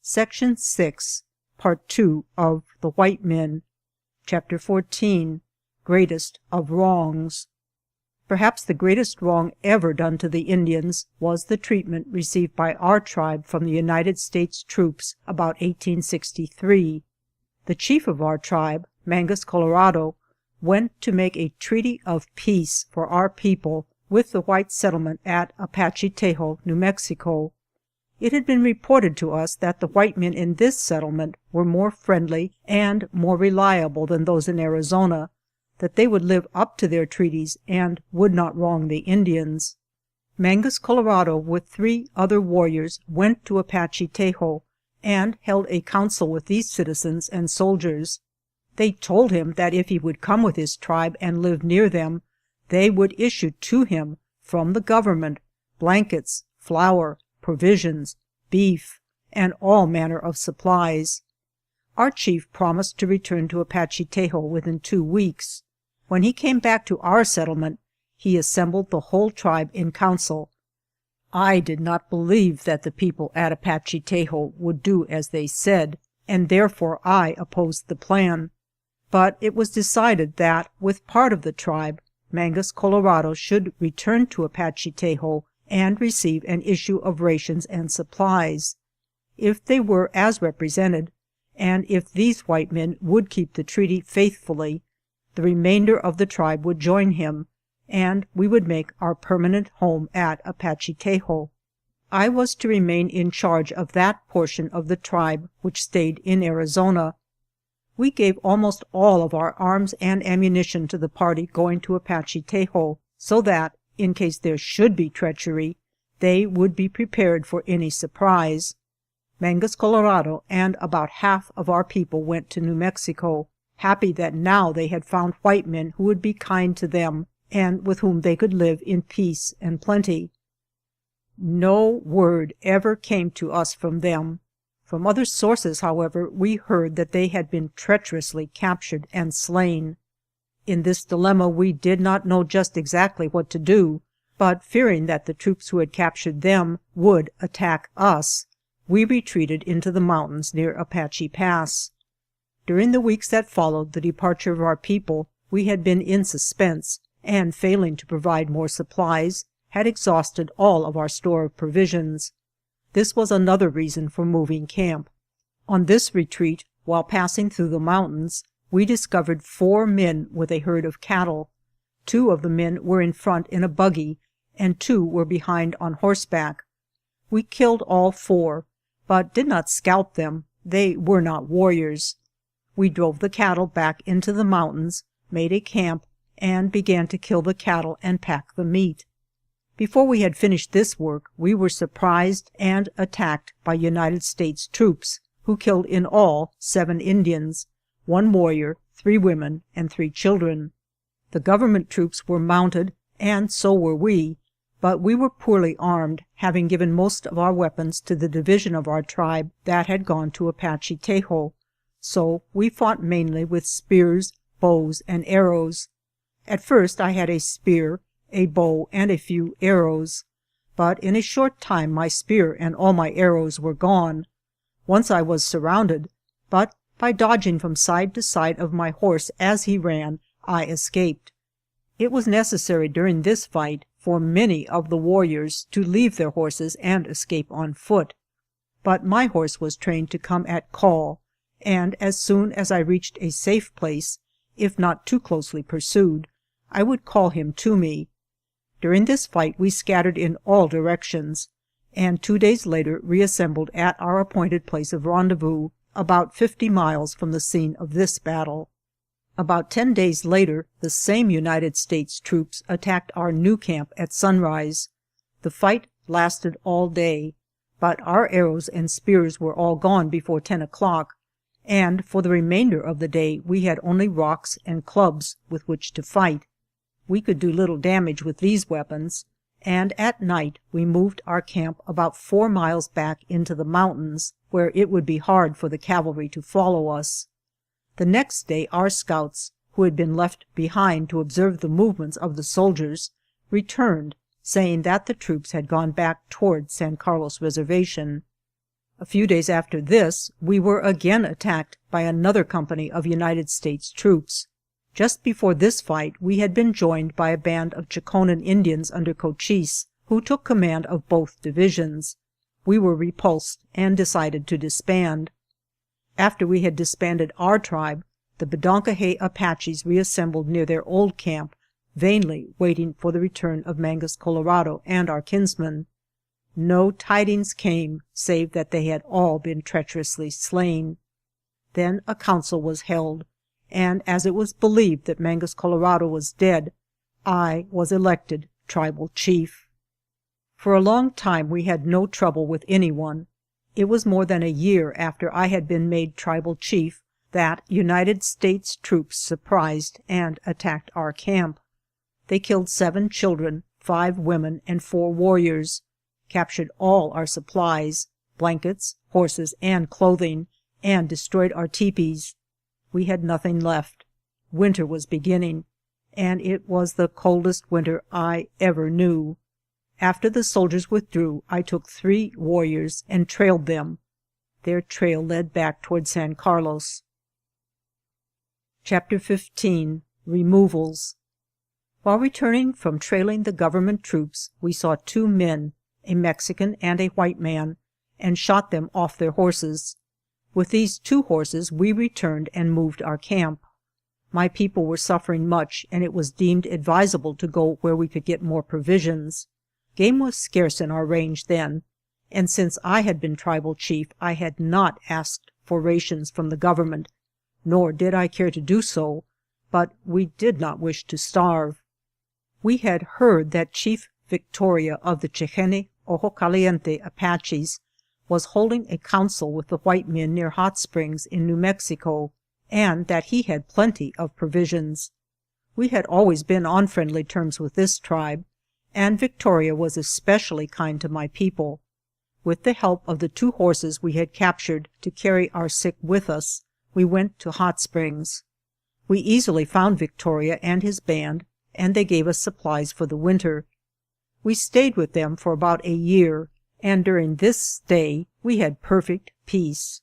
Section 6, Part 2 of The White Men, Chapter 14, Greatest of Wrongs. Perhaps the greatest wrong ever done to the Indians was the treatment received by our tribe from the United States troops about 1863. The chief of our tribe, Mangus Colorado, went to make a treaty of peace for our people with the white settlement at Apache Tejo, New Mexico. It had been reported to us that the white men in this settlement were more friendly and more reliable than those in Arizona, that they would live up to their treaties and would not wrong the Indians. Mangus Colorado with 3 other warriors went to Apache Tejo and held a council with these citizens and soldiers. They told him that if he would come with his tribe and live near them, they would issue to him from the government blankets, flour, provisions, beef, and all manner of supplies. Our chief promised to return to Apache Tejo within 2 weeks. When he came back to our settlement, he assembled the whole tribe in council. I did not believe that the people at Apache Tejo would do as they said, and therefore I opposed the plan. But it was decided that, with part of the tribe, Mangus Colorado should return to Apache Tejo and receive an issue of rations and supplies. If they were as represented, and if these white men would keep the treaty faithfully, the remainder of the tribe would join him, and we would make our permanent home at Apache Tejo. I was to remain in charge of that portion of the tribe which stayed in Arizona. We gave almost all of our arms and ammunition to the party going to Apache Tejo, so that, in case there should be treachery, they would be prepared for any surprise. Mangus Colorado and about half of our people went to New Mexico, happy that now they had found white men who would be kind to them and with whom they could live in peace and plenty. No word ever came to us from them. From other sources, however, we heard that they had been treacherously captured and slain. In this dilemma we did not know just exactly what to do, but fearing that the troops who had captured them would attack us, we retreated into the mountains near Apache Pass. During the weeks that followed the departure of our people, we had been in suspense, and failing to provide more supplies, had exhausted all of our store of provisions. This was another reason for moving camp. On this retreat, while passing through the mountains, we discovered 4 men with a herd of cattle. 2 of the men were in front in a buggy, and 2 were behind on horseback. We killed all 4, but did not scalp them. They were not warriors. We drove the cattle back into the mountains, made a camp, and began to kill the cattle and pack the meat. Before we had finished this work, we were surprised and attacked by United States troops, who killed in all 7 Indians, 1 warrior, 3 women, and 3 children. The government troops were mounted, and so were we, but we were poorly armed, having given most of our weapons to the division of our tribe that had gone to Apache Tejo, so we fought mainly with spears, bows, and arrows. At first I had a spear, a bow, and a few arrows, but in a short time my spear and all my arrows were gone. Once I was surrounded, but by dodging from side to side of my horse as he ran, I escaped. It was necessary during this fight for many of the warriors to leave their horses and escape on foot. But my horse was trained to come at call, and as soon as I reached a safe place, if not too closely pursued, I would call him to me. During this fight we scattered in all directions, and 2 days later reassembled at our appointed place of rendezvous, about 50 miles from the scene of this battle. About 10 days later, the same United States troops attacked our new camp at sunrise. The fight lasted all day, but our arrows and spears were all gone before 10 o'clock, and for the remainder of the day we had only rocks and clubs with which to fight. We could do little damage with these weapons, and at night we moved our camp about 4 miles back into the mountains, where it would be hard for the cavalry to follow us. The next day our scouts, who had been left behind to observe the movements of the soldiers, returned, saying that the troops had gone back toward San Carlos Reservation. A few days after this, we were again attacked by another company of United States troops. Just before this fight, we had been joined by a band of Chokonen Indians under Cochise, who took command of both divisions. We were repulsed and decided to disband. After we had disbanded our tribe, the Bedonkohe Apaches reassembled near their old camp, vainly waiting for the return of Mangus Colorado and our kinsmen. No tidings came, save that they had all been treacherously slain. Then a council was held, and as it was believed that Mangus Colorado was dead, I was elected tribal chief. For a long time we had no trouble with anyone. It was more than a year after I had been made tribal chief that United States troops surprised and attacked our camp. They killed 7 children, 5 women, and 4 warriors, captured all our supplies, blankets, horses, and clothing, and destroyed our teepees. We had nothing left. Winter was beginning, and it was the coldest winter I ever knew. After the soldiers withdrew, I took 3 warriors and trailed them. Their trail led back toward San Carlos. Chapter 15. Removals. While returning from trailing the government troops, we saw 2 men, a Mexican and a white man, and shot them off their horses. With these 2 horses we returned and moved our camp. My people were suffering much, and it was deemed advisable to go where we could get more provisions. Game was scarce in our range then, and since I had been tribal chief, I had not asked for rations from the government, nor did I care to do so, but we did not wish to starve. We had heard that Chief Victoria of the Chejene Ojo Caliente Apaches was holding a council with the white men near Hot Springs in New Mexico, and that he had plenty of provisions. We had always been on friendly terms with this tribe, and Victoria was especially kind to my people. With the help of the 2 horses we had captured to carry our sick with us, we went to Hot Springs. We easily found Victoria and his band, and they gave us supplies for the winter. We stayed with them for about a year, and during this stay we had perfect peace.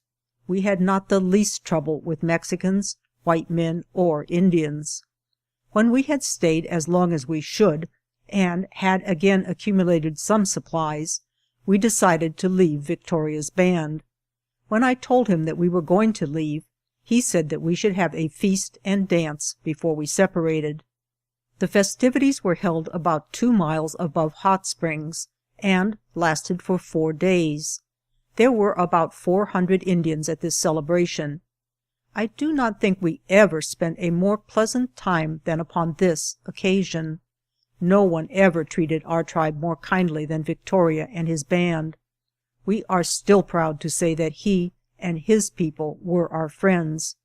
We had not the least trouble with Mexicans, white men, or Indians. When we had stayed as long as we should, and had again accumulated some supplies, we decided to leave Victoria's band. When I told him that we were going to leave, he said that we should have a feast and dance before we separated. The festivities were held about 2 miles above Hot Springs, and lasted for 4 days. There were about 400 Indians at this celebration. I do not think we ever spent a more pleasant time than upon this occasion. No one ever treated our tribe more kindly than Victoria and his band. We are still proud to say that he and his people were our friends.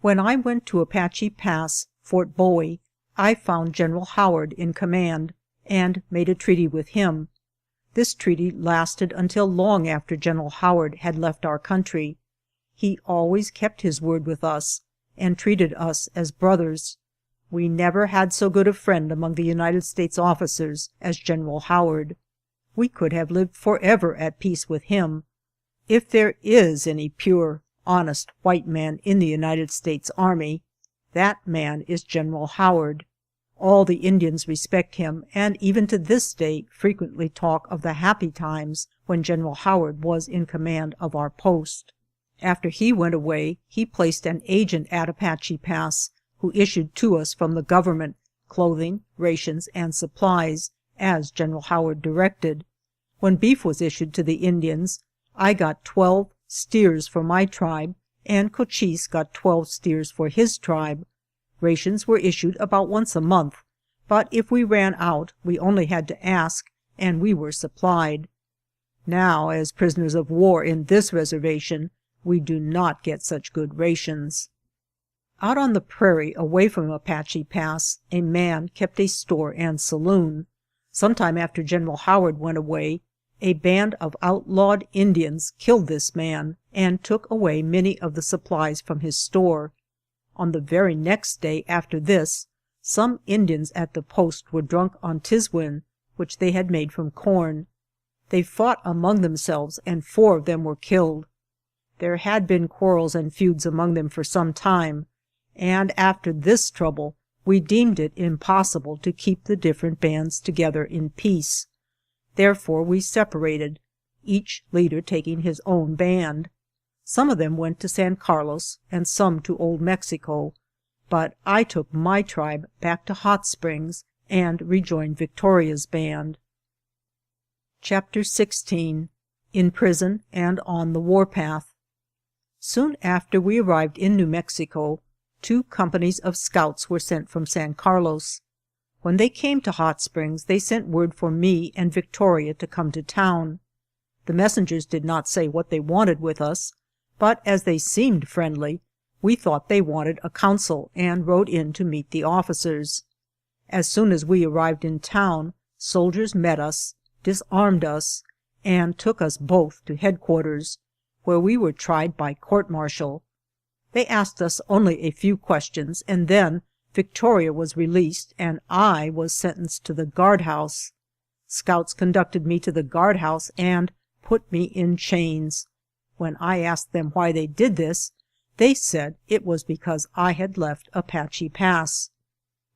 When I went to Apache Pass, Fort Bowie, I found General Howard in command, and made a treaty with him. This treaty lasted until long after General Howard had left our country. He always kept his word with us, and treated us as brothers. We never had so good a friend among the United States officers as General Howard. We could have lived forever at peace with him. If there is any pure, honest white man in the United States Army, that man is General Howard. All the Indians respect him, and even to this day frequently talk of the happy times when General Howard was in command of our post. After he went away, he placed an agent at Apache Pass, who issued to us from the government clothing, rations, and supplies, as General Howard directed. When beef was issued to the Indians, I got 12 steers for my tribe, and Cochise got 12 steers for his tribe. Rations were issued about once a month, but if we ran out, we only had to ask, and we were supplied. Now, as prisoners of war in this reservation, we do not get such good rations. Out on the prairie, away from Apache Pass, a man kept a store and saloon. Sometime after General Howard went away, a band of outlawed Indians killed this man and took away many of the supplies from his store. On the very next day after this, some Indians at the post were drunk on tiswin, which they had made from corn. They fought among themselves, and 4 of them were killed. There had been quarrels and feuds among them for some time, and after this trouble we deemed it impossible to keep the different bands together in peace. Therefore we separated, each leader taking his own band. Some of them went to San Carlos and some to Old Mexico, but I took my tribe back to Hot Springs and rejoined Victoria's band. Chapter 16. In Prison and on the Warpath. Soon after we arrived in New Mexico, 2 companies of scouts were sent from San Carlos. When they came to Hot Springs, they sent word for me and Victoria to come to town. The messengers did not say what they wanted with us, but as they seemed friendly, we thought they wanted a council and rode in to meet the officers. As soon as we arrived in town, soldiers met us, disarmed us, and took us both to headquarters, where we were tried by court-martial. They asked us only a few questions, and then Victoria was released and I was sentenced to the guardhouse. Scouts conducted me to the guardhouse and put me in chains. When I asked them why they did this, they said it was because I had left Apache Pass.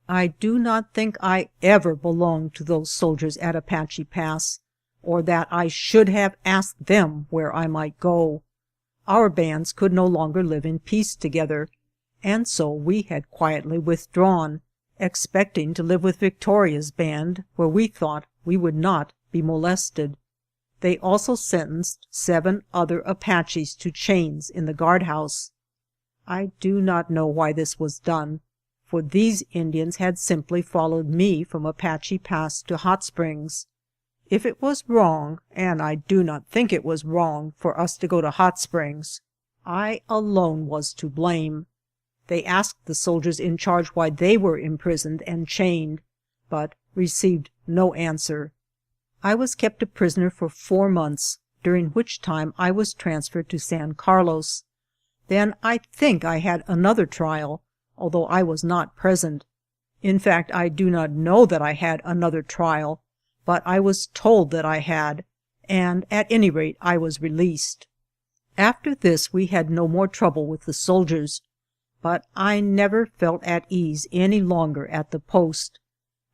I do not think I ever belonged to those soldiers at Apache Pass, or that I should have asked them where I might go. Our bands could no longer live in peace together, and so we had quietly withdrawn, expecting to live with Victoria's band, where we thought we would not be molested. They also sentenced 7 other Apaches to chains in the guardhouse. I do not know why this was done, for these Indians had simply followed me from Apache Pass to Hot Springs. If it was wrong, and I do not think it was wrong, for us to go to Hot Springs, I alone was to blame. They asked the soldiers in charge why they were imprisoned and chained, but received no answer. I was kept a prisoner for 4 months, during which time I was transferred to San Carlos. Then I think I had another trial, although I was not present. In fact, I do not know that I had another trial, but I was told that I had, and at any rate I was released. After this we had no more trouble with the soldiers, but I never felt at ease any longer at the post.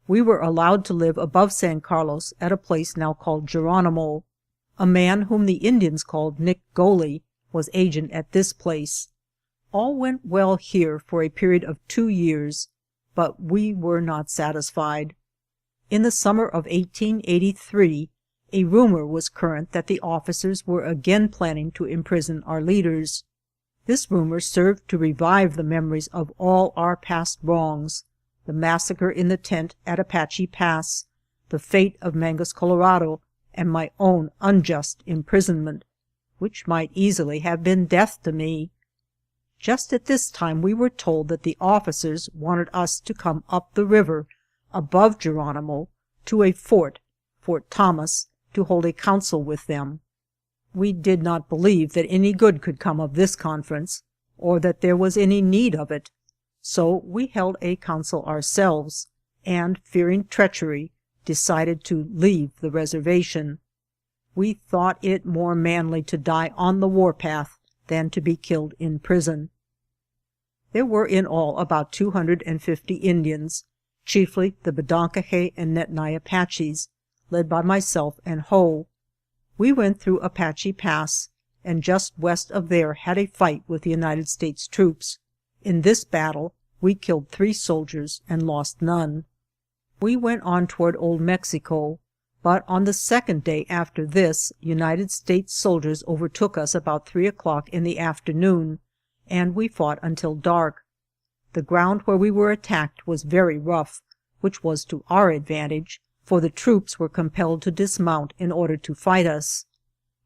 We were allowed to live above San Carlos at a place now called Geronimo. A man whom the Indians called Nick Goley was agent at this place. All went well here for a period of 2 years, but we were not satisfied. In the summer of 1883, a rumor was current that the officers were again planning to imprison our leaders. This rumor served to revive the memories of all our past wrongs, the massacre in the tent at Apache Pass, the fate of Mangus Colorado, and my own unjust imprisonment, which might easily have been death to me. Just at this time we were told that the officers wanted us to come up the river above Geronimo to a fort, Fort Thomas, to hold a council with them. We did not believe that any good could come of this conference, or that there was any need of it. So we held a council ourselves, and, fearing treachery, decided to leave the reservation. We thought it more manly to die on the warpath than to be killed in prison. There were in all about 250 Indians, chiefly the Bedonkohe and Nedni Apaches, led by myself and Ho. We went through Apache Pass, and just west of there had a fight with the United States troops. In this battle we killed 3 soldiers and lost none. We went on toward Old Mexico, but on the 2nd day after this, United States soldiers overtook us about 3 o'clock in the afternoon, and we fought until dark. The ground where we were attacked was very rough, which was to our advantage, for the troops were compelled to dismount in order to fight us.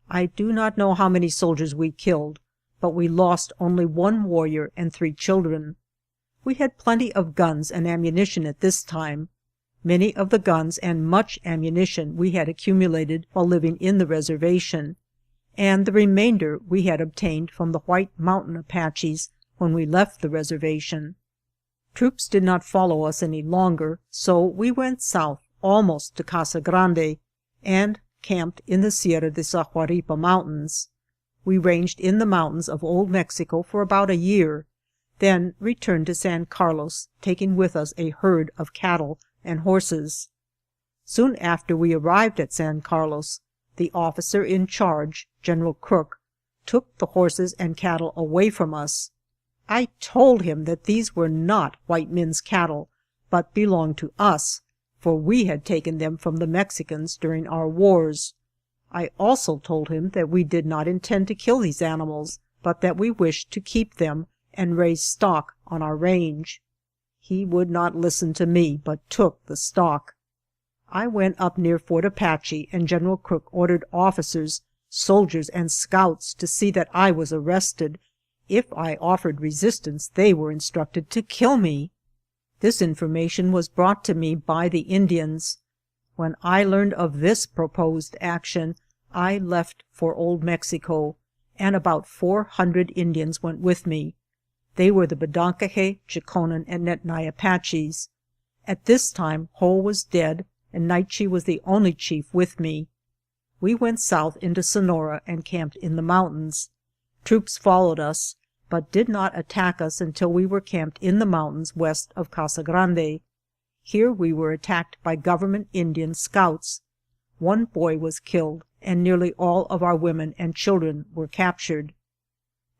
I do not know how many soldiers we killed, but we lost only 1 warrior and 3 children. We had plenty of guns and ammunition at this time. Many of the guns and much ammunition we had accumulated while living in the reservation, and the remainder we had obtained from the White Mountain Apaches when we left the reservation. Troops did not follow us any longer, so we went south almost to Casa Grande, and camped in the Sierra de Sahuaripa Mountains. We ranged in the mountains of Old Mexico for about a year, then returned to San Carlos, taking with us a herd of cattle and horses. Soon after we arrived at San Carlos, the officer in charge, General Crook, took the horses and cattle away from us. I told him that these were not white men's cattle, but belonged to us, for we had taken them from the Mexicans during our wars. I also told him that we did not intend to kill these animals, but that we wished to keep them and raise stock on our range. He would not listen to me, but took the stock. I went up near Fort Apache, and General Crook ordered officers, soldiers, and scouts to see that I was arrested. If I offered resistance, they were instructed to kill me. This information was brought to me by the Indians. When I learned of this proposed action, I left for Old Mexico, and about 400 Indians went with me. They were the Bedonkohe, Chokonen, and Nedni Apaches. At this time, Ho was dead, and Naiche was the only chief with me. We went south into Sonora and camped in the mountains. Troops followed us, but did not attack us until we were camped in the mountains west of Casa Grande. Here we were attacked by government Indian scouts. One boy was killed, and nearly all of our women and children were captured.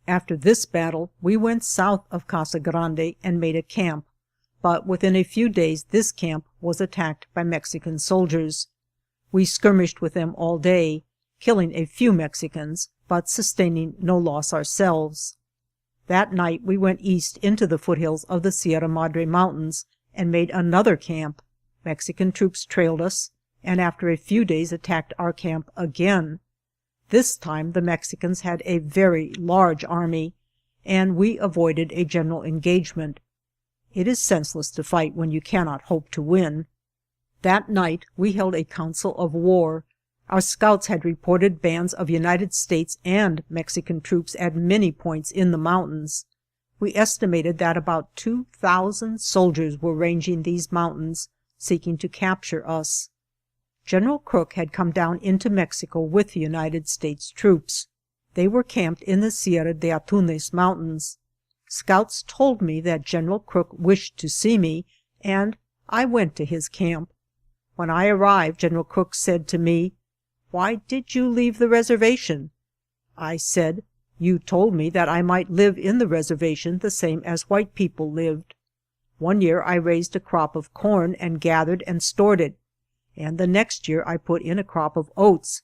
After this battle, we went south of Casa Grande and made a camp, but within a few days this camp was attacked by Mexican soldiers. We skirmished with them all day, killing a few Mexicans, but sustaining no loss ourselves. That night we went east into the foothills of the Sierra Madre Mountains and made another camp. Mexican troops trailed us, and after a few days attacked our camp again. This time the Mexicans had a very large army, and we avoided a general engagement. It is senseless to fight when you cannot hope to win. That night we held a council of war. Our scouts had reported bands of United States and Mexican troops at many points in the mountains. We estimated that about 2,000 soldiers were ranging these mountains, seeking to capture us. General Crook had come down into Mexico with the United States troops. They were camped in the Sierra de Atunes Mountains. Scouts told me that General Crook wished to see me, and I went to his camp. When I arrived, General Crook said to me, "Why did you leave the reservation?" I said, "You told me that I might live in the reservation the same as white people lived. One year I raised a crop of corn and gathered and stored it, and the next year I put in a crop of oats,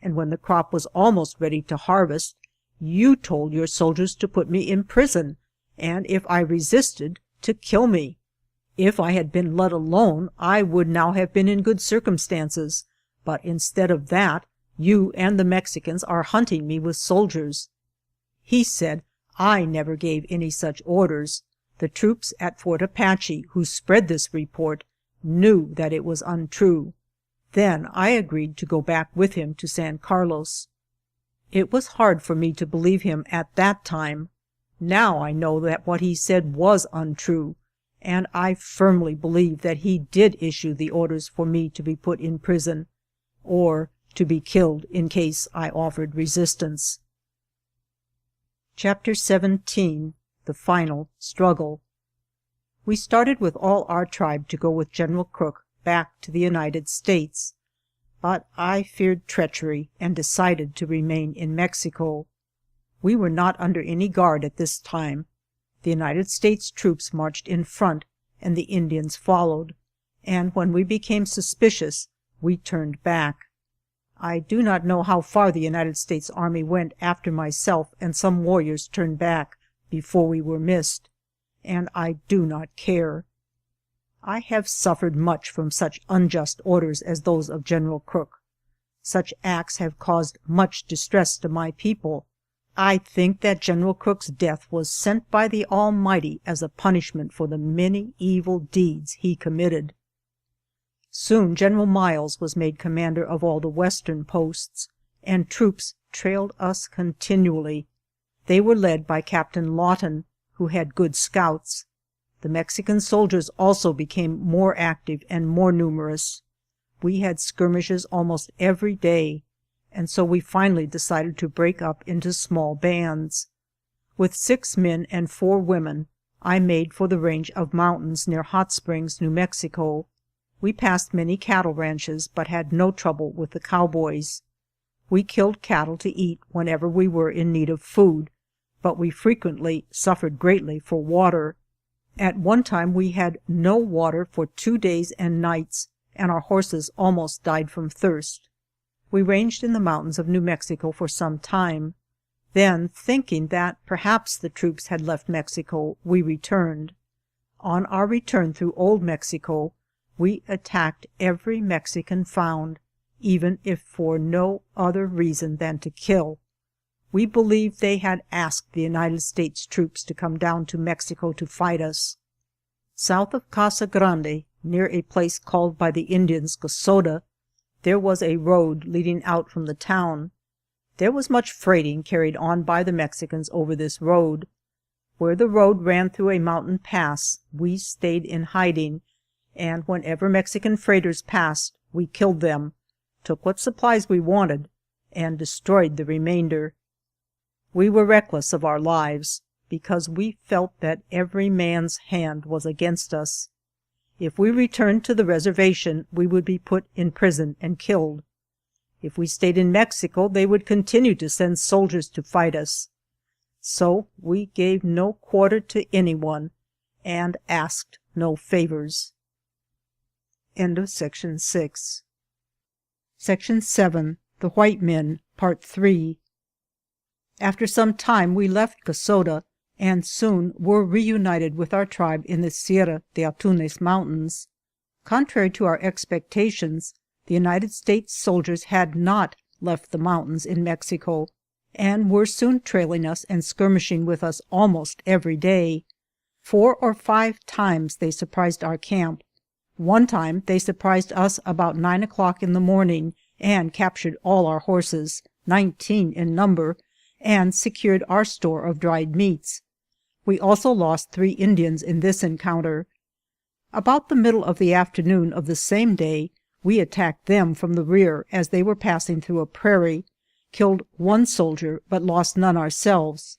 and when the crop was almost ready to harvest, you told your soldiers to put me in prison, and if I resisted, to kill me. If I had been let alone, I would now have been in good circumstances, but instead of that, you and the Mexicans are hunting me with soldiers." He said, "I never gave any such orders. The troops at Fort Apache, who spread this report, knew that it was untrue." Then I agreed to go back with him to San Carlos. It was hard for me to believe him at that time. Now I know that what he said was untrue, and I firmly believe that he did issue the orders for me to be put in prison, or to be killed in case I offered resistance. Chapter 17. The Final Struggle. We started with all our tribe to go with General Crook back to the United States, but I feared treachery and decided to remain in Mexico. We were not under any guard at this time. The United States troops marched in front and the Indians followed, and when we became suspicious, we turned back. I do not know how far the United States Army went after myself and some warriors turned back before we were missed, and I do not care. I have suffered much from such unjust orders as those of General Crook. Such acts have caused much distress to my people. I think that General Crook's death was sent by the Almighty as a punishment for the many evil deeds he committed. Soon General Miles was made commander of all the western posts, and troops trailed us continually. They were led by Captain Lawton, who had good scouts. The Mexican soldiers also became more active and more numerous. we had skirmishes almost every day, and so we finally decided to break up into small bands. With 6 men and 4 women, I made for the range of mountains near Hot Springs, New Mexico. We passed many cattle ranches, but had no trouble with the cowboys. We killed cattle to eat whenever we were in need of food, but we frequently suffered greatly for water. At one time we had no water for 2 days and nights, and our horses almost died from thirst. We ranged in the mountains of New Mexico for some time. Then, thinking that perhaps the troops had left Mexico, we returned. On our return through Old Mexico, we attacked every Mexican found, even if for no other reason than to kill. We believed they had asked the United States troops to come down to Mexico to fight us. South of Casa Grande, near a place called by the Indians Cosoda, there was a road leading out from the town. There was much freighting carried on by the Mexicans over this road. Where the road ran through a mountain pass, we stayed in hiding, and whenever Mexican freighters passed, we killed them, took what supplies we wanted, and destroyed the remainder. We were reckless of our lives, because we felt that every man's hand was against us. If we returned to the reservation, we would be put in prison and killed. If we stayed in Mexico, they would continue to send soldiers to fight us. So we gave no quarter to anyone, and asked no favors. End of Section 6. Section 7. The White Men, Part 3. After some time we left Cosoda, and soon were reunited with our tribe in the Sierra de Atunes Mountains. Contrary to our expectations, the United States soldiers had not left the mountains in Mexico, and were soon trailing us and skirmishing with us almost every day. 4 or 5 times they surprised our camp. One time they surprised us about 9 o'clock in the morning and captured all our horses, 19 in number, and secured our store of dried meats. We also lost 3 Indians in this encounter. About the middle of the afternoon of the same day, we attacked them from the rear as they were passing through a prairie, killed 1 soldier, but lost none ourselves.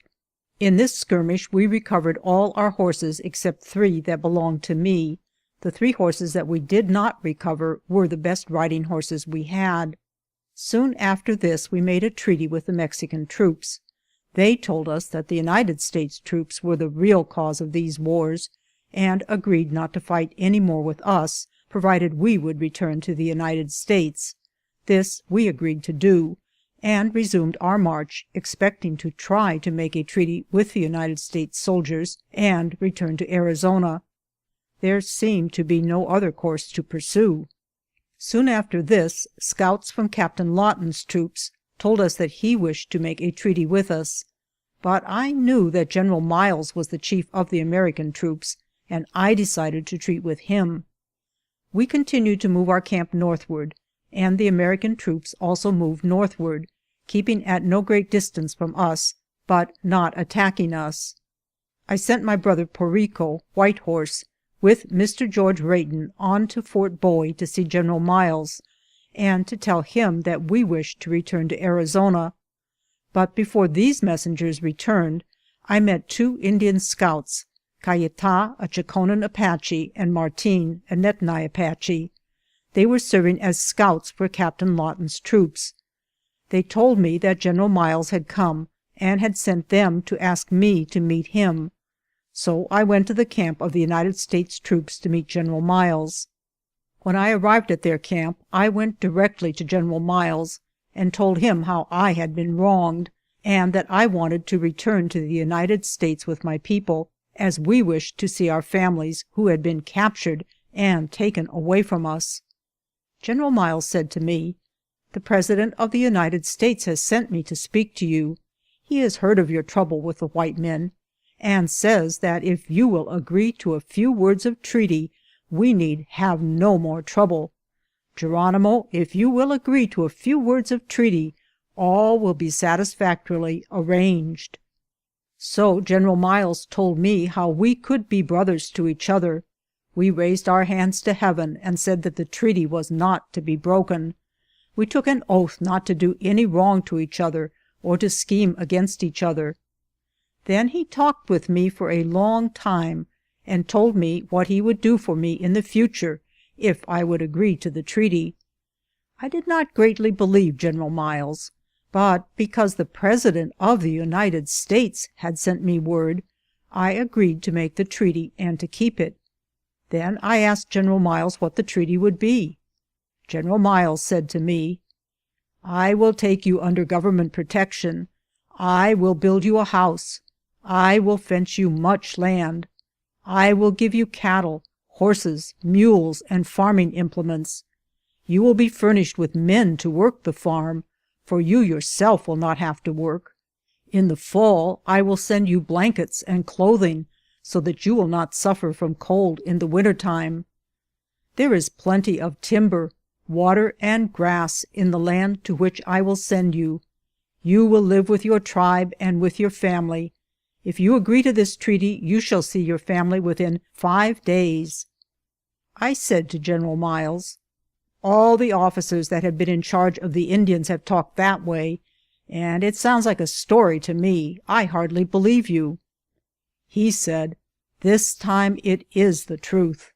In this skirmish we recovered all our horses except 3 that belonged to me. The 3 horses that we did not recover were the best riding horses we had. Soon after this we made a treaty with the Mexican troops. They told us that the United States troops were the real cause of these wars, and agreed not to fight any more with us, provided we would return to the United States. This we agreed to do, and resumed our march, expecting to try to make a treaty with the United States soldiers and return to Arizona. There seemed to be no other course to pursue. Soon after this, scouts from Captain Lawton's troops told us that he wished to make a treaty with us, but I knew that General Miles was the chief of the American troops, and I decided to treat with him. We continued to move our camp northward, and the American troops also moved northward, keeping at no great distance from us, but not attacking us. I sent my brother Porrico, White Horse, with Mr. George Rayton on to Fort Bowie to see General Miles, and to tell him that we wished to return to Arizona. But before these messengers returned, I met 2 Indian scouts, Cayeta, a Chaconan Apache, and Martin, a Nedni Apache. They were serving as scouts for Captain Lawton's troops. They told me that General Miles had come, and had sent them to ask me to meet him. So I went to the camp of the United States troops to meet General Miles. When I arrived at their camp, I went directly to General Miles, and told him how I had been wronged, and that I wanted to return to the United States with my people, as we wished to see our families who had been captured and taken away from us. General Miles said to me, "The President of the United States has sent me to speak to you. He has heard of your trouble with the white men, and says that if you will agree to a few words of treaty, we need have no more trouble. Geronimo, if you will agree to a few words of treaty, all will be satisfactorily arranged." So General Miles told me how we could be brothers to each other. We raised our hands to heaven and said that the treaty was not to be broken. We took an oath not to do any wrong to each other or to scheme against each other. Then he talked with me for a long time and told me what he would do for me in the future if I would agree to the treaty. I did not greatly believe General Miles, but because the President of the United States had sent me word, I agreed to make the treaty and to keep it. Then I asked General Miles what the treaty would be. General Miles said to me, "I will take you under government protection. I will build you a house. I will fence you much land. I will give you cattle, horses, mules, and farming implements. You will be furnished with men to work the farm, for you yourself will not have to work. In the fall I will send you blankets and clothing, so that you will not suffer from cold in the winter time. There is plenty of timber, water, and grass in the land to which I will send you. You will live with your tribe and with your family. If you agree to this treaty, you shall see your family within 5 days." I said to General Miles, "All the officers that have been in charge of the Indians have talked that way, and it sounds like a story to me. I hardly believe you." He said, "This time it is the truth."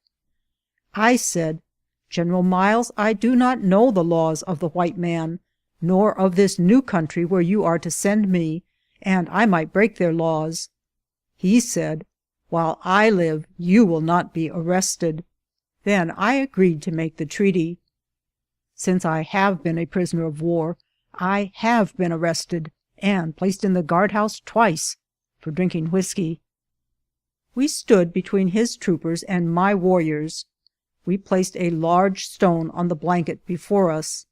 I said, "General Miles, I do not know the laws of the white man, nor of this new country where you are to send me, and I might break their laws." He said, "While I live, you will not be arrested." Then I agreed to make the treaty. Since I have been a prisoner of war, I have been arrested and placed in the guardhouse twice for drinking whiskey. We stood between his troopers and my warriors. We placed a large stone on the blanket before us.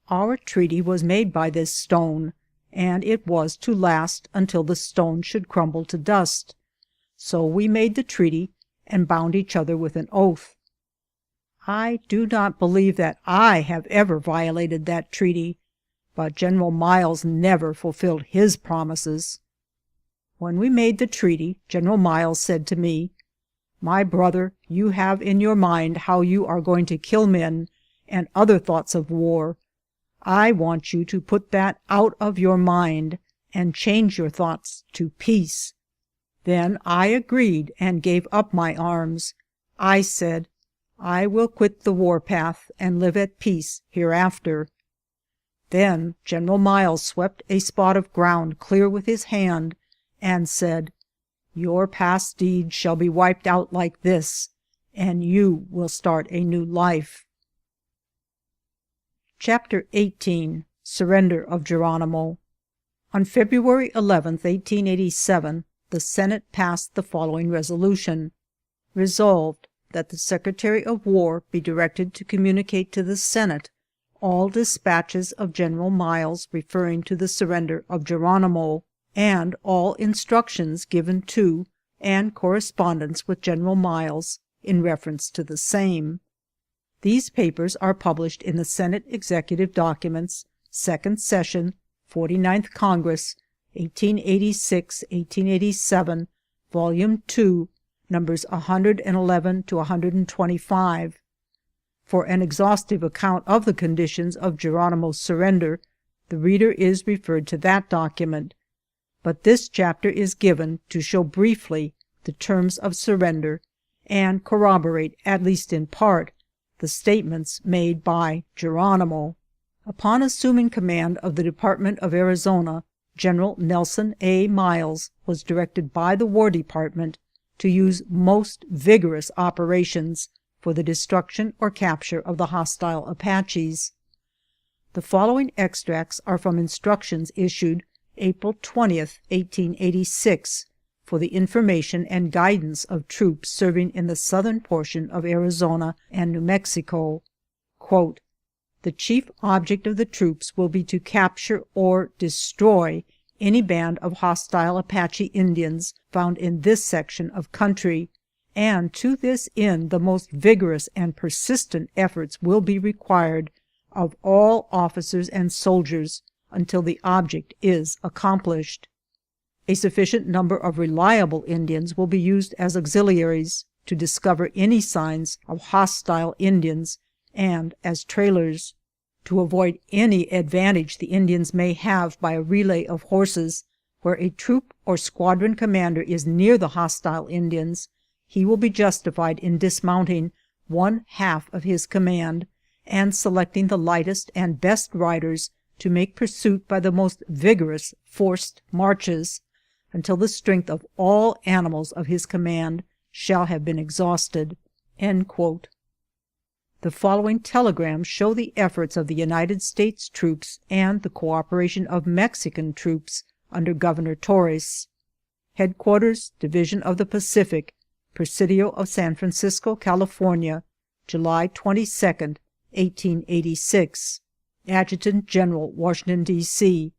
Our treaty was made by this stone, and it was to last until the stone should crumble to dust. So we made the treaty and bound each other with an oath. I do not believe that I have ever violated that treaty, but General Miles never fulfilled his promises. When we made the treaty, General Miles said to me, "My brother, you have in your mind how you are going to kill men and other thoughts of war. I want you to put that out of your mind and change your thoughts to peace." Then I agreed and gave up my arms. I said, "I will quit the warpath and live at peace hereafter." Then General Miles swept a spot of ground clear with his hand and said, "Your past deeds shall be wiped out like this, and you will start a new life." Chapter 18. Surrender of Geronimo. On February 11th, 1887, the Senate passed the following resolution: Resolved, that the Secretary of War be directed to communicate to the Senate all dispatches of General Miles referring to the surrender of Geronimo, and all instructions given to and correspondence with General Miles in reference to the same. These papers are published in the Senate Executive Documents, Second Session, 49th Congress, 1886-1887, Volume 2, numbers 111 to 125. For an exhaustive account of the conditions of Geronimo's surrender, the reader is referred to that document, but this chapter is given to show briefly the terms of surrender and corroborate, at least in part, the statements made by Geronimo. Upon assuming command of the Department of Arizona, General Nelson A. Miles was directed by the War Department to use most vigorous operations for the destruction or capture of the hostile Apaches. The following extracts are from instructions issued April 20th, 1886, for the information and guidance of troops serving in the southern portion of Arizona and New Mexico. Quote, "The chief object of the troops will be to capture or destroy any band of hostile Apache Indians found in this section of country, and to this end the most vigorous and persistent efforts will be required of all officers and soldiers until the object is accomplished. A sufficient number of reliable Indians will be used as auxiliaries. to discover any signs of hostile Indians, and as trailers. To avoid any advantage the Indians may have by a relay of horses, where a troop or squadron commander is near the hostile Indians, he will be justified in dismounting one half of his command and selecting the lightest and best riders to make pursuit by the most vigorous forced marches, until the strength of all animals of his command shall have been exhausted." End quote. The following telegrams show the efforts of the United States troops and the cooperation of Mexican troops under Governor Torres. Headquarters, Division of the Pacific, Presidio of San Francisco, California, July 22nd, 1886. Adjutant General, Washington, D.C.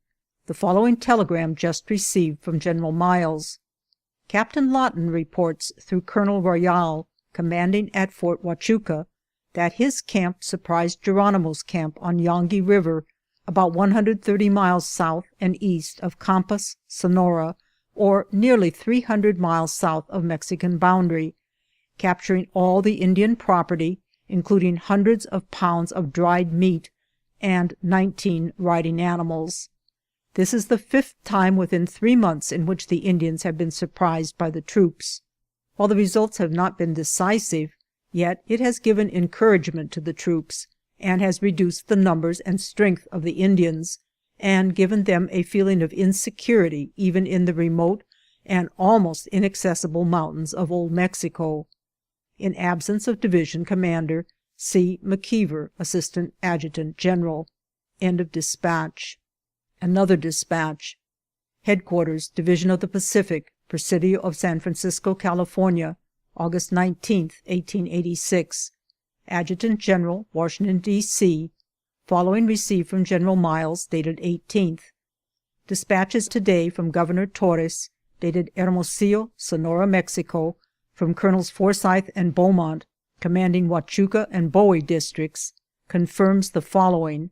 The following telegram just received from General Miles. Captain Lawton reports through Colonel Royal, commanding at Fort Huachuca, that his camp surprised Geronimo's camp on Yongi River, about 130 miles south and east of Campas, Sonora, or nearly 300 miles south of Mexican boundary, capturing all the Indian property, including hundreds of pounds of dried meat and 19 riding animals. This is the 5th time within 3 months in which the Indians have been surprised by the troops. While the results have not been decisive, yet it has given encouragement to the troops, and has reduced the numbers and strength of the Indians, and given them a feeling of insecurity even in the remote and almost inaccessible mountains of Old Mexico. In absence of Division Commander, C. McKeever, Assistant Adjutant General. End of dispatch. Another dispatch. Headquarters, Division of the Pacific, Presidio of San Francisco, California, August 19, 1886. Adjutant General, Washington, D.C. Following received from General Miles, dated 18th. Dispatches today from Governor Torres, dated Hermosillo, Sonora, Mexico, from Colonels Forsyth and Beaumont, commanding Huachuca and Bowie districts, confirms the following.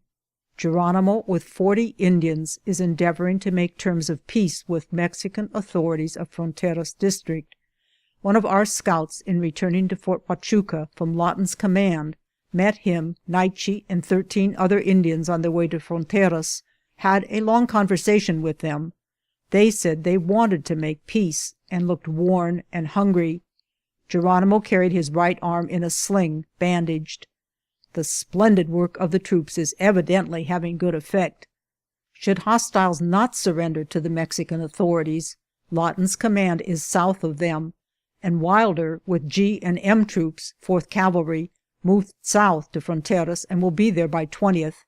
Geronimo, with 40 Indians, is endeavoring to make terms of peace with Mexican authorities of Fronteras district. One of our scouts, in returning to Fort Huachuca from Lawton's command, met him, Naiche, and 13 other Indians on their way to Fronteras, had a long conversation with them. They said they wanted to make peace, and looked worn and hungry. Geronimo carried his right arm in a sling, bandaged. The splendid work of the troops is evidently having good effect. Should hostiles not surrender to the Mexican authorities, Lawton's command is south of them, and Wilder, with G and M troops, 4th Cavalry, moved south to Fronteras and will be there by 20th.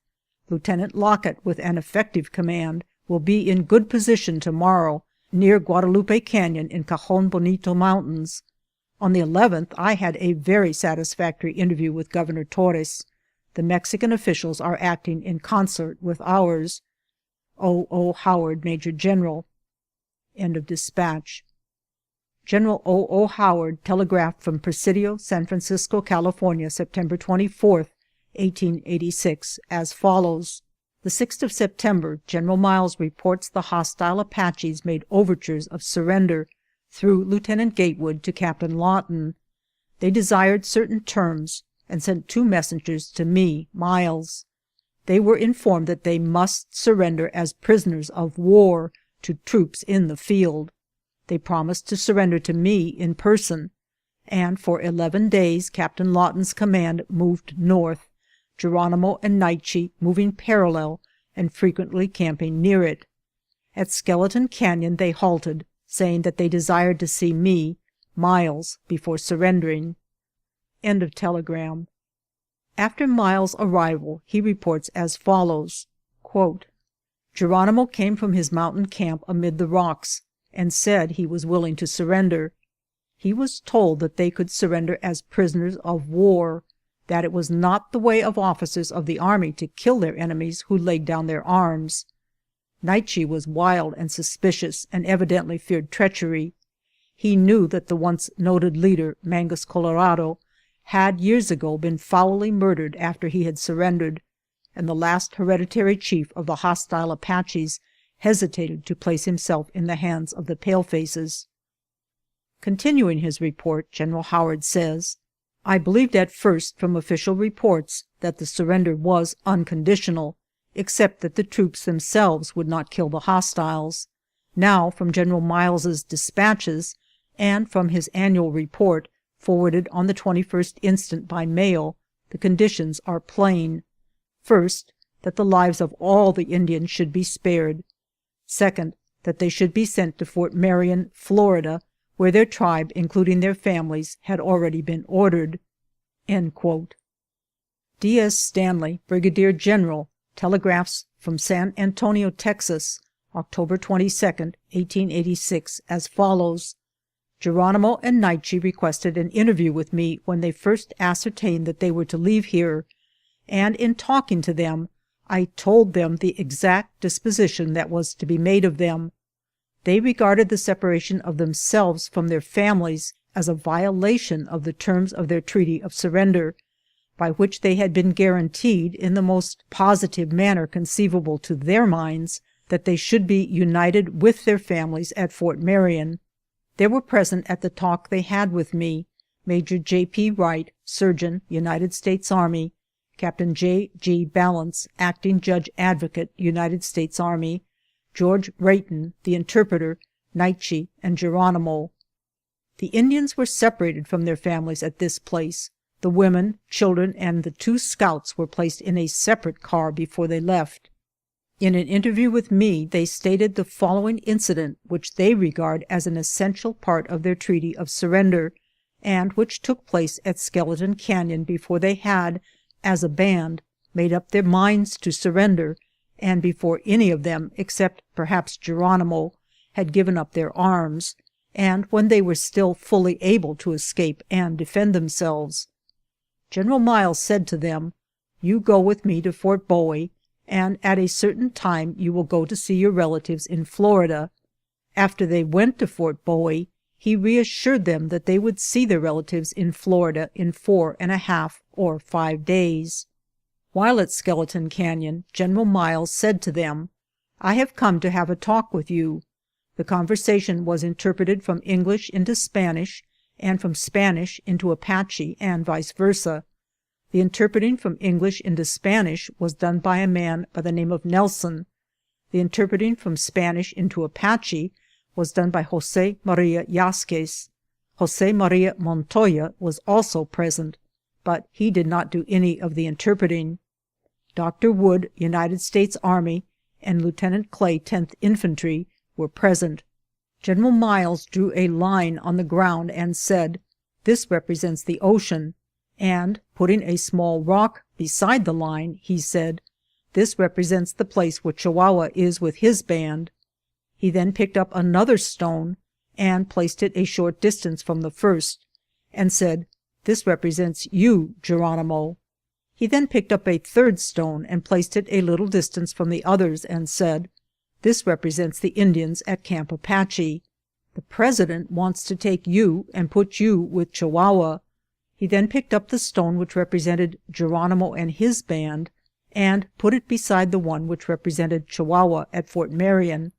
Lieutenant Lockett, with an effective command, will be in good position tomorrow near Guadalupe Canyon in Cajon Bonito Mountains. On the 11th, I had a very satisfactory interview with Governor Torres. The Mexican officials are acting in concert with ours. O. O. Howard, Major General. End of dispatch. General O. O. Howard telegraphed from Presidio, San Francisco, California, September 24, 1886, as follows. The 6th of September, General Miles reports the hostile Apaches made overtures of surrender through Lieutenant Gatewood to Captain Lawton. They desired certain terms, and sent 2 messengers to me, Miles. They were informed that they must surrender as prisoners of war to troops in the field. They promised to surrender to me in person, and for 11 days Captain Lawton's command moved north, Geronimo and Naiche moving parallel and frequently camping near it. At Skeleton Canyon they halted, saying that they desired to see me, Miles, before surrendering. End of telegram. After Miles' arrival, he reports as follows, quote, Geronimo came from his mountain camp amid the rocks, and said he was willing to surrender. He was told that they could surrender as prisoners of war, that it was not the way of officers of the army to kill their enemies who laid down their arms. Naiche was wild and suspicious, and evidently feared treachery. He knew that the once noted leader, Mangus Colorado, had years ago been foully murdered after he had surrendered, and the last hereditary chief of the hostile Apaches hesitated to place himself in the hands of the palefaces. Continuing his report, General Howard says, "I believed at first from official reports that the surrender was unconditional, except that the troops themselves would not kill the hostiles. Now, from General Miles's dispatches, and from his annual report, forwarded on the 21st instant by mail, the conditions are plain. First, that the lives of all the Indians should be spared. Second, that they should be sent to Fort Marion, Florida, where their tribe, including their families, had already been ordered." End quote. D.S. Stanley, Brigadier General, telegraphs from San Antonio, Texas, October 22, 1886, as follows: "Geronimo and Nietzsche requested an interview with me when they first ascertained that they were to leave here, and in talking to them, I told them the exact disposition that was to be made of them. They regarded the separation of themselves from their families as a violation of the terms of their treaty of surrender, by which they had been guaranteed, in the most positive manner conceivable to their minds, that they should be united with their families at Fort Marion. There were present at the talk they had with me, Major J. P. Wright, Surgeon, United States Army, Captain J. G. Balance, Acting Judge Advocate, United States Army, George Rayton, the interpreter, Nietzsche, and Geronimo. The Indians were separated from their families at this place. The women, children, and the 2 scouts were placed in a separate car before they left. In an interview with me, they stated the following incident, which they regard as an essential part of their treaty of surrender, and which took place at Skeleton Canyon before they had, as a band, made up their minds to surrender, and before any of them, except perhaps Geronimo, had given up their arms, and when they were still fully able to escape and defend themselves. General Miles said to them, "You go with me to Fort Bowie, and at a certain time you will go to see your relatives in Florida." After they went to Fort Bowie, he reassured them that they would see their relatives in Florida in 4½ or 5 days. While at Skeleton Canyon, General Miles said to them, "I have come to have a talk with you." The conversation was interpreted from English into Spanish, and from Spanish into Apache, and vice versa. The interpreting from English into Spanish was done by a man by the name of Nelson. The interpreting from Spanish into Apache was done by Jose Maria Yasquez. Jose Maria Montoya was also present, but he did not do any of the interpreting. Dr. Wood, United States Army, and Lieutenant Clay, 10th Infantry, were present. General Miles drew a line on the ground and said, "This represents the ocean," and, putting a small rock beside the line, he said, "This represents the place where Chihuahua is with his band." He then picked up another stone and placed it a short distance from the first, and said, "This represents you, Geronimo." He then picked up a third stone and placed it a little distance from the others, and said, "This represents the Indians at Camp Apache. The President wants to take you and put you with Chihuahua." He then picked up the stone which represented Geronimo and his band, and put it beside the one which represented Chihuahua at Fort Marion.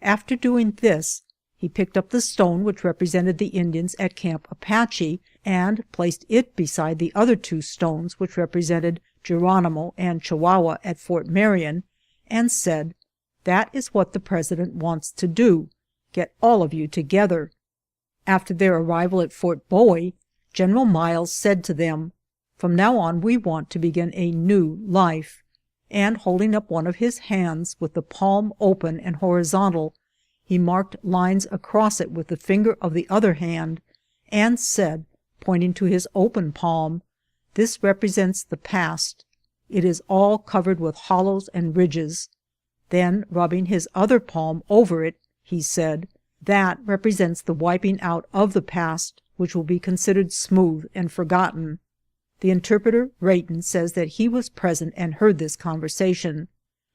After doing this, he picked up the stone which represented the Indians at Camp Apache, and placed it beside the other 2 stones which represented Geronimo and Chihuahua at Fort Marion, and said, "That is what the President wants to do. Get all of you together." After their arrival at Fort Bowie, General Miles said to them, "From now on we want to begin a new life," and holding up one of his hands with the palm open and horizontal, he marked lines across it with the finger of the other hand, and said, pointing to his open palm, "This represents the past. It is all covered with hollows and ridges." Then, rubbing his other palm over it, he said, "That represents the wiping out of the past, which will be considered smooth and forgotten." The interpreter, Rayton, says that he was present and heard this conversation.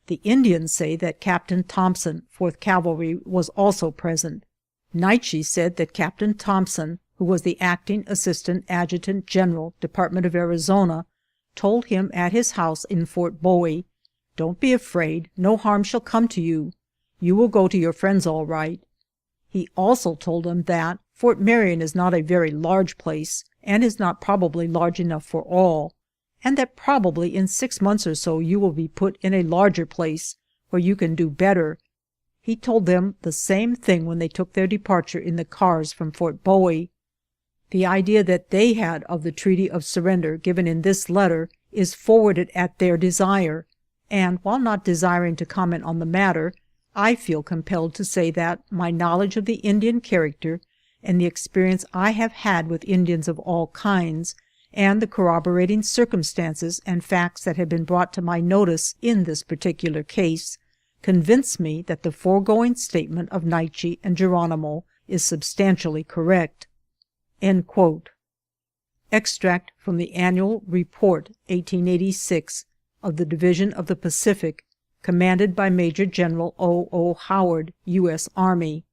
The Indians say that Captain Thompson, 4th Cavalry, was also present. Nietzsche said that Captain Thompson, who was the acting assistant adjutant general, Department of Arizona, told him at his house in Fort Bowie, "Don't be afraid, no harm shall come to you. You will go to your friends all right." He also told him that, Fort Marion is not a very large place, and is not probably large enough for all, and that probably in 6 months or so you will be put in a larger place, where you can do better. He told them the same thing when they took their departure in the cars from Fort Bowie. The idea that they had of the treaty of surrender given in this letter is forwarded at their desire, and while not desiring to comment on the matter, I feel compelled to say that my knowledge of the Indian character and the experience I have had with Indians of all kinds, and the corroborating circumstances and facts that have been brought to my notice in this particular case, convince me that the foregoing statement of Naiche and Geronimo is substantially correct." End quote. Extract from the Annual Report, 1886, of the Division of the Pacific, commanded by Major General O. O. Howard, U.S. Army.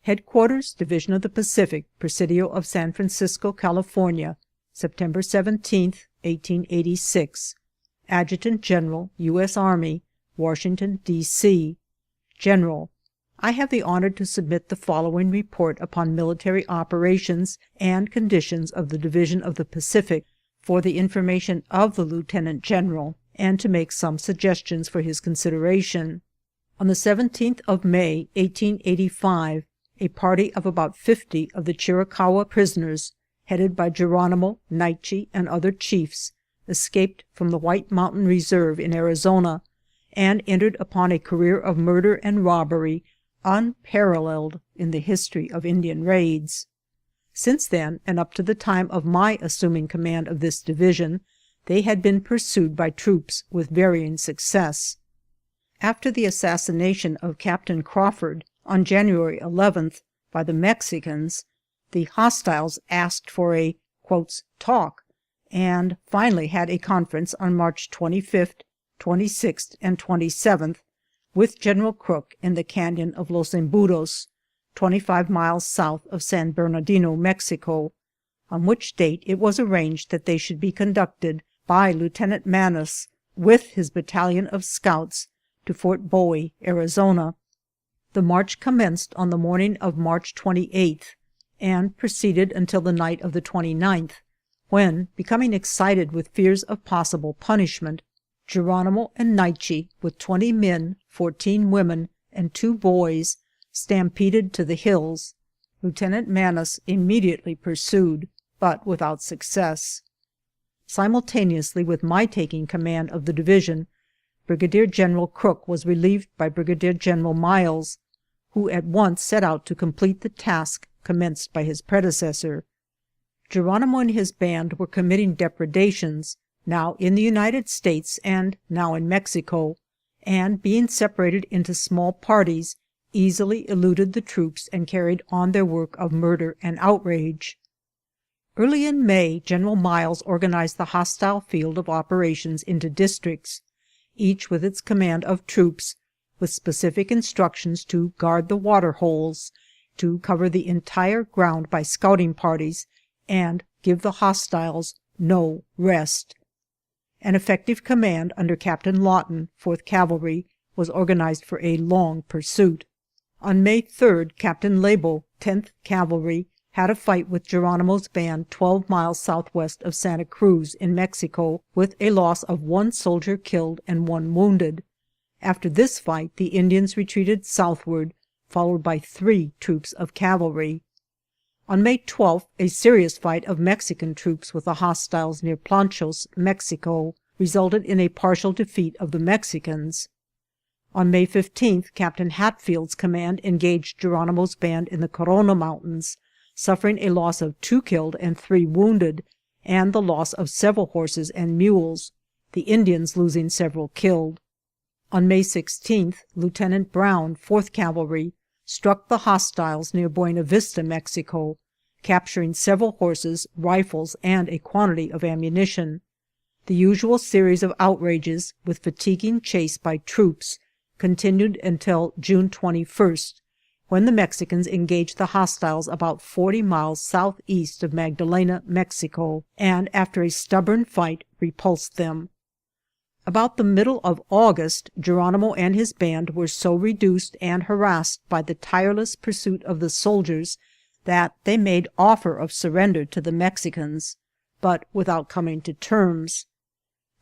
Headquarters, Division of the Pacific, Presidio of San Francisco, California, September 17, 1886. Adjutant General, U.S. Army, Washington, D.C. General: I have the honor to submit the following report upon military operations and conditions of the Division of the Pacific for the information of the Lieutenant General, and to make some suggestions for his consideration. On the 17th of May, 1885, a party of about 50 of the Chiricahua prisoners, headed by Geronimo, Naiche, and other chiefs, escaped from the White Mountain Reserve in Arizona, and entered upon a career of murder and robbery unparalleled in the history of Indian raids. Since then, and up to the time of my assuming command of this division, they had been pursued by troops with varying success. After the assassination of Captain Crawford on January 11th by the Mexicans, the hostiles asked for a "talk," and finally had a conference on March 25th, 26th, and 27th with General Crook in the Canyon of Los Embudos, 25 miles south of San Bernardino, Mexico, on which date it was arranged that they should be conducted by Lieutenant Manus with his battalion of scouts to Fort Bowie, Arizona. The march commenced on the morning of March 28th, and proceeded until the night of the 29th, when, becoming excited with fears of possible punishment, Geronimo and Naiche, with 20 men, 14 women, and 2 boys, stampeded to the hills. Lieutenant Manus immediately pursued, but without success. Simultaneously with my taking command of the division, Brigadier General Crook was relieved by Brigadier General Miles, who at once set out to complete the task commenced by his predecessor. Geronimo and his band were committing depredations, now in the United States and now in Mexico, and being separated into small parties, easily eluded the troops and carried on their work of murder and outrage. Early in May, General Miles organized the hostile field of operations into districts, each with its command of troops, with specific instructions to guard the water holes, to cover the entire ground by scouting parties, and give the hostiles no rest. An effective command under Captain Lawton, 4th Cavalry, was organized for a long pursuit. On May 3rd, Captain Lebo, 10th Cavalry, had a fight with Geronimo's band 12 miles southwest of Santa Cruz in Mexico, with a loss of 1 soldier killed and 1 wounded. After this fight, the Indians retreated southward, followed by 3 troops of cavalry. On May 12th, a serious fight of Mexican troops with the hostiles near Planchos, Mexico, resulted in a partial defeat of the Mexicans. On May 15th, Captain Hatfield's command engaged Geronimo's band in the Corona Mountains, suffering a loss of 2 killed and 3 wounded, and the loss of several horses and mules, the Indians losing several killed. On May 16th, Lieutenant Brown, 4th Cavalry, struck the hostiles near Buena Vista, Mexico, capturing several horses, rifles, and a quantity of ammunition. The usual series of outrages, with fatiguing chase by troops, continued until June 21st, when the Mexicans engaged the hostiles about 40 miles southeast of Magdalena, Mexico, and after a stubborn fight repulsed them. About the middle of August, Geronimo and his band were so reduced and harassed by the tireless pursuit of the soldiers that they made offer of surrender to the Mexicans, but without coming to terms.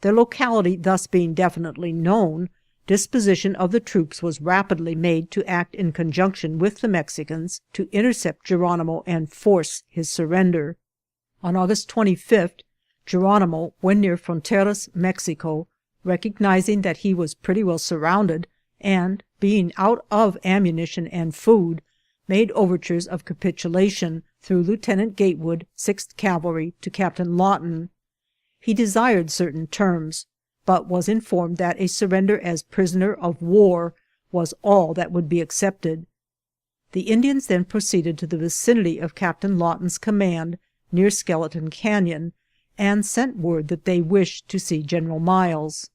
Their locality thus being definitely known, disposition of the troops was rapidly made to act in conjunction with the Mexicans to intercept Geronimo and force his surrender. On August 25th, Geronimo, when near Fronteras, Mexico, recognizing that he was pretty well surrounded, and being out of ammunition and food, made overtures of capitulation through Lieutenant Gatewood, 6th Cavalry, to Captain Lawton. He desired certain terms, but was informed that a surrender as prisoner of war was all that would be accepted. The Indians then proceeded to the vicinity of Captain Lawton's command near Skeleton Canyon, and sent word that they wished to see General Miles.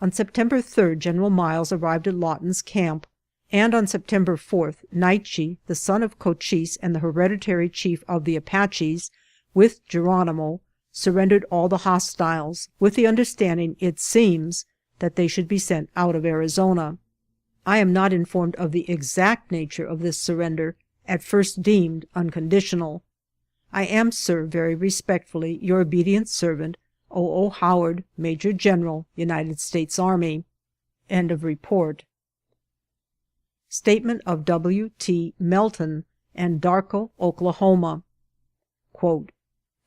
On September 3rd, General Miles arrived at Lawton's camp, and on September 4th, Naiche, the son of Cochise and the hereditary chief of the Apaches, with Geronimo, surrendered all the hostiles, with the understanding, it seems, that they should be sent out of Arizona. I am not informed of the exact nature of this surrender, at first deemed unconditional. I am, sir, very respectfully, your obedient servant, O. O. Howard, Major General, United States Army. End of report. Statement of W. T. Melton and Darko, Oklahoma. Quote,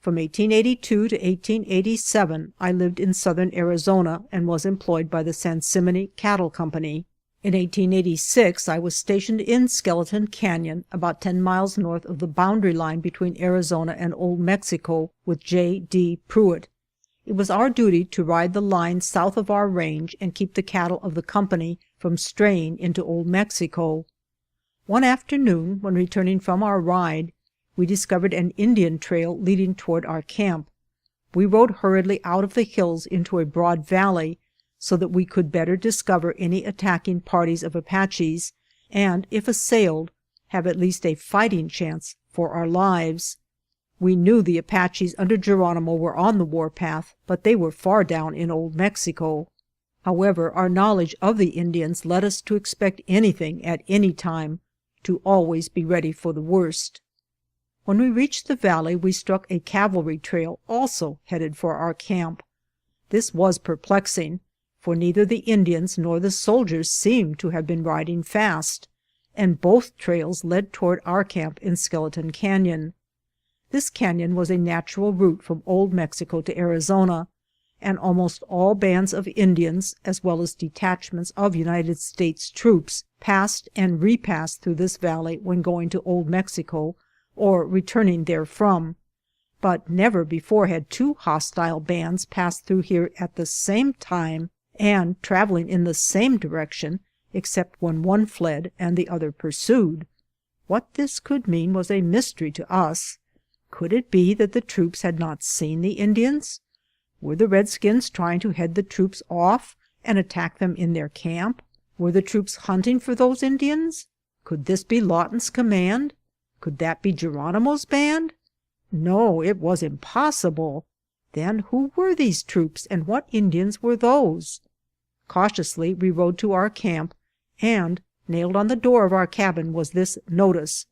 From 1882 to 1887, I lived in southern Arizona and was employed by the San Simeon Cattle Company. In 1886, I was stationed in Skeleton Canyon, about 10 miles north of the boundary line between Arizona and Old Mexico, with J. D. Pruitt. It was our duty to ride the line south of our range and keep the cattle of the company from straying into Old Mexico. One afternoon, when returning from our ride, we discovered an Indian trail leading toward our camp. We rode hurriedly out of the hills into a broad valley, so that we could better discover any attacking parties of Apaches, and, if assailed, have at least a fighting chance for our lives. We knew the Apaches under Geronimo were on the warpath, but they were far down in Old Mexico. However, our knowledge of the Indians led us to expect anything at any time, to always be ready for the worst. When we reached the valley, we struck a cavalry trail also headed for our camp. This was perplexing, for neither the Indians nor the soldiers seemed to have been riding fast, and both trails led toward our camp in Skeleton Canyon. This canyon was a natural route from Old Mexico to Arizona, and almost all bands of Indians, as well as detachments of United States troops, passed and repassed through this valley when going to Old Mexico or returning therefrom. But never before had two hostile bands passed through here at the same time and traveling in the same direction, except when one fled and the other pursued. What this could mean was a mystery to us. Could it be that the troops had not seen the Indians? Were the redskins trying to head the troops off and attack them in their camp? Were the troops hunting for those Indians? Could this be Lawton's command? Could that be Geronimo's band? No, it was impossible. Then who were these troops, and what Indians were those? Cautiously we rode to our camp, and nailed on the door of our cabin was this notice: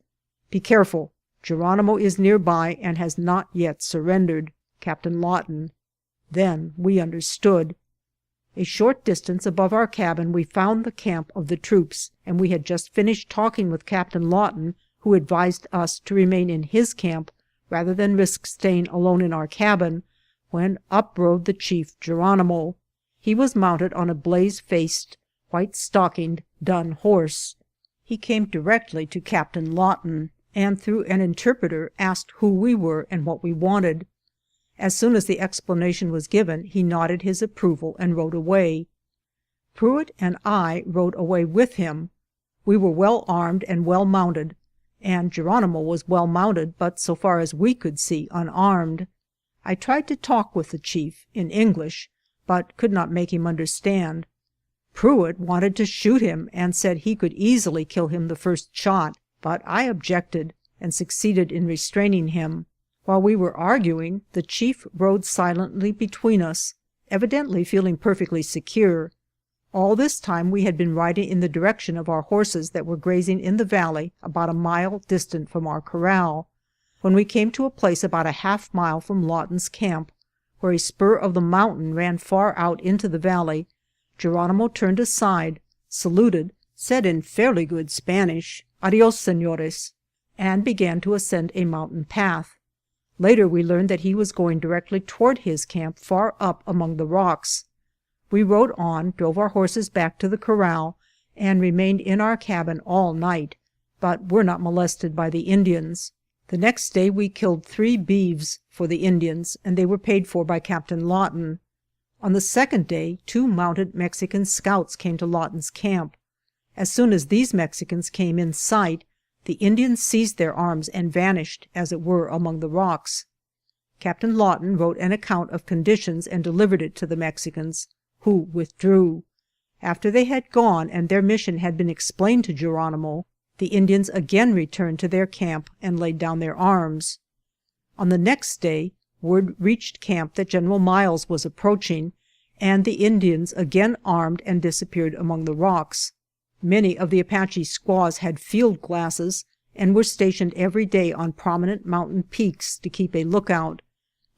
"Be careful, Geronimo is nearby and has not yet surrendered. Captain Lawton." Then we understood. A short distance above our cabin we found the camp of the troops, and we had just finished talking with Captain Lawton, who advised us to remain in his camp rather than risk staying alone in our cabin, when up rode the chief Geronimo. He was mounted on a blaze-faced, white-stockinged dun horse. He came directly to Captain Lawton, and through an interpreter asked who we were and what we wanted. As soon as the explanation was given, he nodded his approval and rode away. Pruitt and I rode away with him. We were well armed and well mounted, and Geronimo was well mounted, but so far as we could see, unarmed. I tried to talk with the chief, in English, but could not make him understand. Pruitt wanted to shoot him and said he could easily kill him the first shot, but I objected and succeeded in restraining him. While we were arguing, the chief rode silently between us, evidently feeling perfectly secure. All this time we had been riding in the direction of our horses that were grazing in the valley about a mile distant from our corral. When we came to a place about a half-mile from Lawton's camp, where a spur of the mountain ran far out into the valley, Geronimo turned aside, saluted, said in fairly good Spanish, "Adios, señores," and began to ascend a mountain path. Later we learned that he was going directly toward his camp far up among the rocks. We rode on, drove our horses back to the corral, and remained in our cabin all night, but were not molested by the Indians. The next day we killed 3 beeves for the Indians, and they were paid for by Captain Lawton. On the second day 2 mounted Mexican scouts came to Lawton's camp. As soon as these Mexicans came in sight, the Indians seized their arms and vanished, as it were, among the rocks. Captain Lawton wrote an account of conditions and delivered it to the Mexicans, who withdrew. After they had gone and their mission had been explained to Geronimo, the Indians again returned to their camp and laid down their arms. On the next day, word reached camp that General Miles was approaching, and the Indians again armed and disappeared among the rocks. Many of the Apache squaws had field glasses and were stationed every day on prominent mountain peaks to keep a lookout.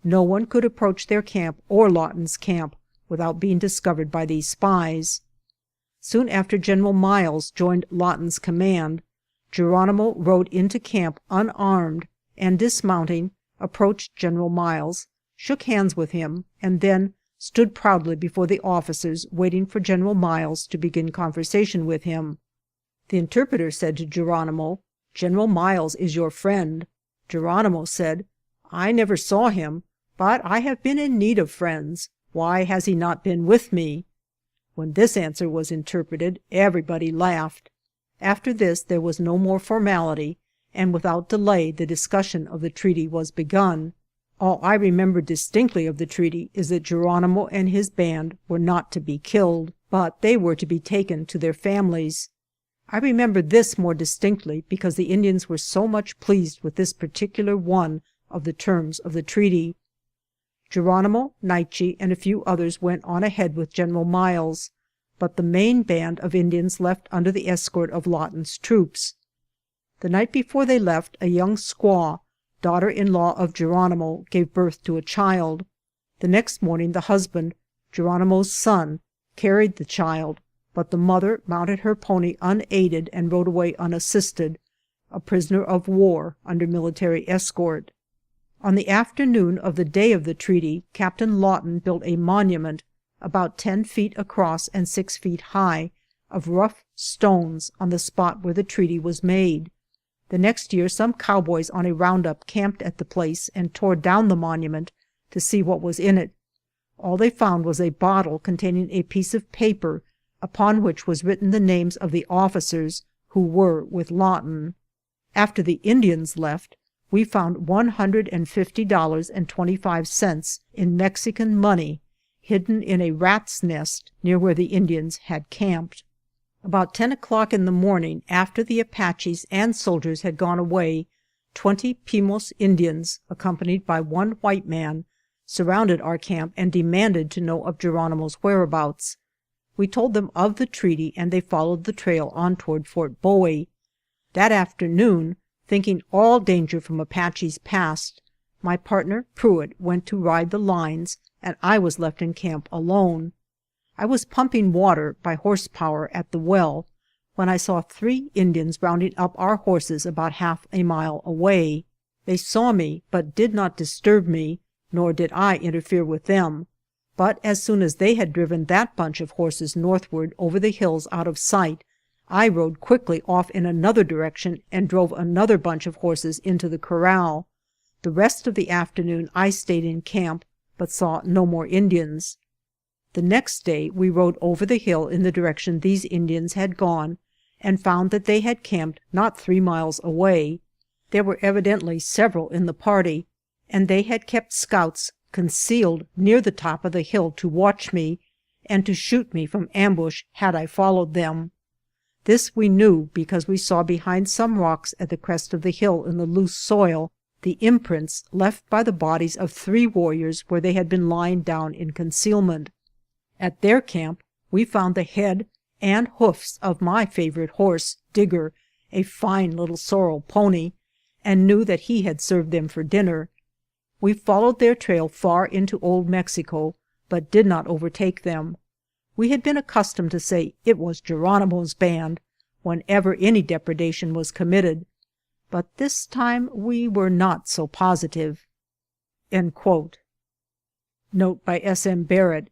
No one could approach their camp or Lawton's camp without being discovered by these spies. Soon after General Miles joined Lawton's command, Geronimo rode into camp unarmed and, dismounting, approached General Miles, shook hands with him, and then stood proudly before the officers waiting for General Miles to begin conversation with him. The interpreter said to Geronimo, "General Miles is your friend." Geronimo said, "I never saw him, but I have been in need of friends. Why has he not been with me?" When this answer was interpreted, everybody laughed. After this there was no more formality, and without delay the discussion of the treaty was begun. All I remember distinctly of the treaty is that Geronimo and his band were not to be killed, but they were to be taken to their families. I remember this more distinctly because the Indians were so much pleased with this particular one of the terms of the treaty. Geronimo, Naiche, and a few others went on ahead with General Miles, but the main band of Indians left under the escort of Lawton's troops. The night before they left, a young squaw, daughter-in-law of Geronimo, gave birth to a child. The next morning the husband, Geronimo's son, carried the child, but the mother mounted her pony unaided and rode away unassisted, a prisoner of war under military escort. On the afternoon of the day of the treaty, Captain Lawton built a monument about 10 feet across and 6 feet high of rough stones on the spot where the treaty was made. The next year some cowboys on a roundup camped at the place and tore down the monument to see what was in it. All they found was a bottle containing a piece of paper upon which was written the names of the officers who were with Lawton. After the Indians left, we found $150.25 in Mexican money hidden in a rat's nest near where the Indians had camped. About 10 o'clock in the morning, after the Apaches and soldiers had gone away, 20 Pimos Indians, accompanied by 1 white man, surrounded our camp and demanded to know of Geronimo's whereabouts. We told them of the treaty, and they followed the trail on toward Fort Bowie. That afternoon, thinking all danger from Apaches past, my partner Pruitt went to ride the lines, and I was left in camp alone. I was pumping water by horsepower at the well when I saw 3 Indians rounding up our horses about half a mile away. They saw me, but did not disturb me, nor did I interfere with them. But as soon as they had driven that bunch of horses northward over the hills out of sight, I rode quickly off in another direction and drove another bunch of horses into the corral. The rest of the afternoon I stayed in camp, but saw no more Indians. The next day we rode over the hill in the direction these Indians had gone, and found that they had camped not 3 miles away. There were evidently several in the party, and they had kept scouts concealed near the top of the hill to watch me, and to shoot me from ambush had I followed them. This we knew because we saw behind some rocks at the crest of the hill in the loose soil the imprints left by the bodies of 3 warriors where they had been lying down in concealment. At their camp we found the head and hoofs of my favorite horse, Digger, a fine little sorrel pony, and knew that he had served them for dinner. We followed their trail far into Old Mexico, but did not overtake them. We had been accustomed to say it was Geronimo's band whenever any depredation was committed, but this time we were not so positive." Note by S. M. Barrett.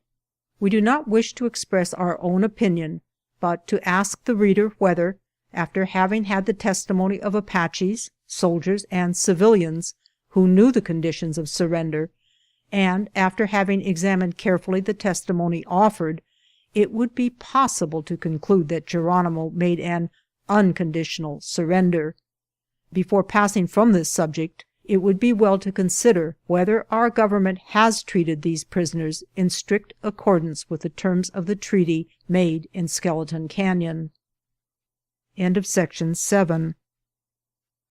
We do not wish to express our own opinion, but to ask the reader whether, after having had the testimony of Apaches, soldiers, and civilians who knew the conditions of surrender, and after having examined carefully the testimony offered, it would be possible to conclude that Geronimo made an unconditional surrender. Before passing from this subject, it would be well to consider whether our government has treated these prisoners in strict accordance with the terms of the treaty made in Skeleton Canyon. End of section 7.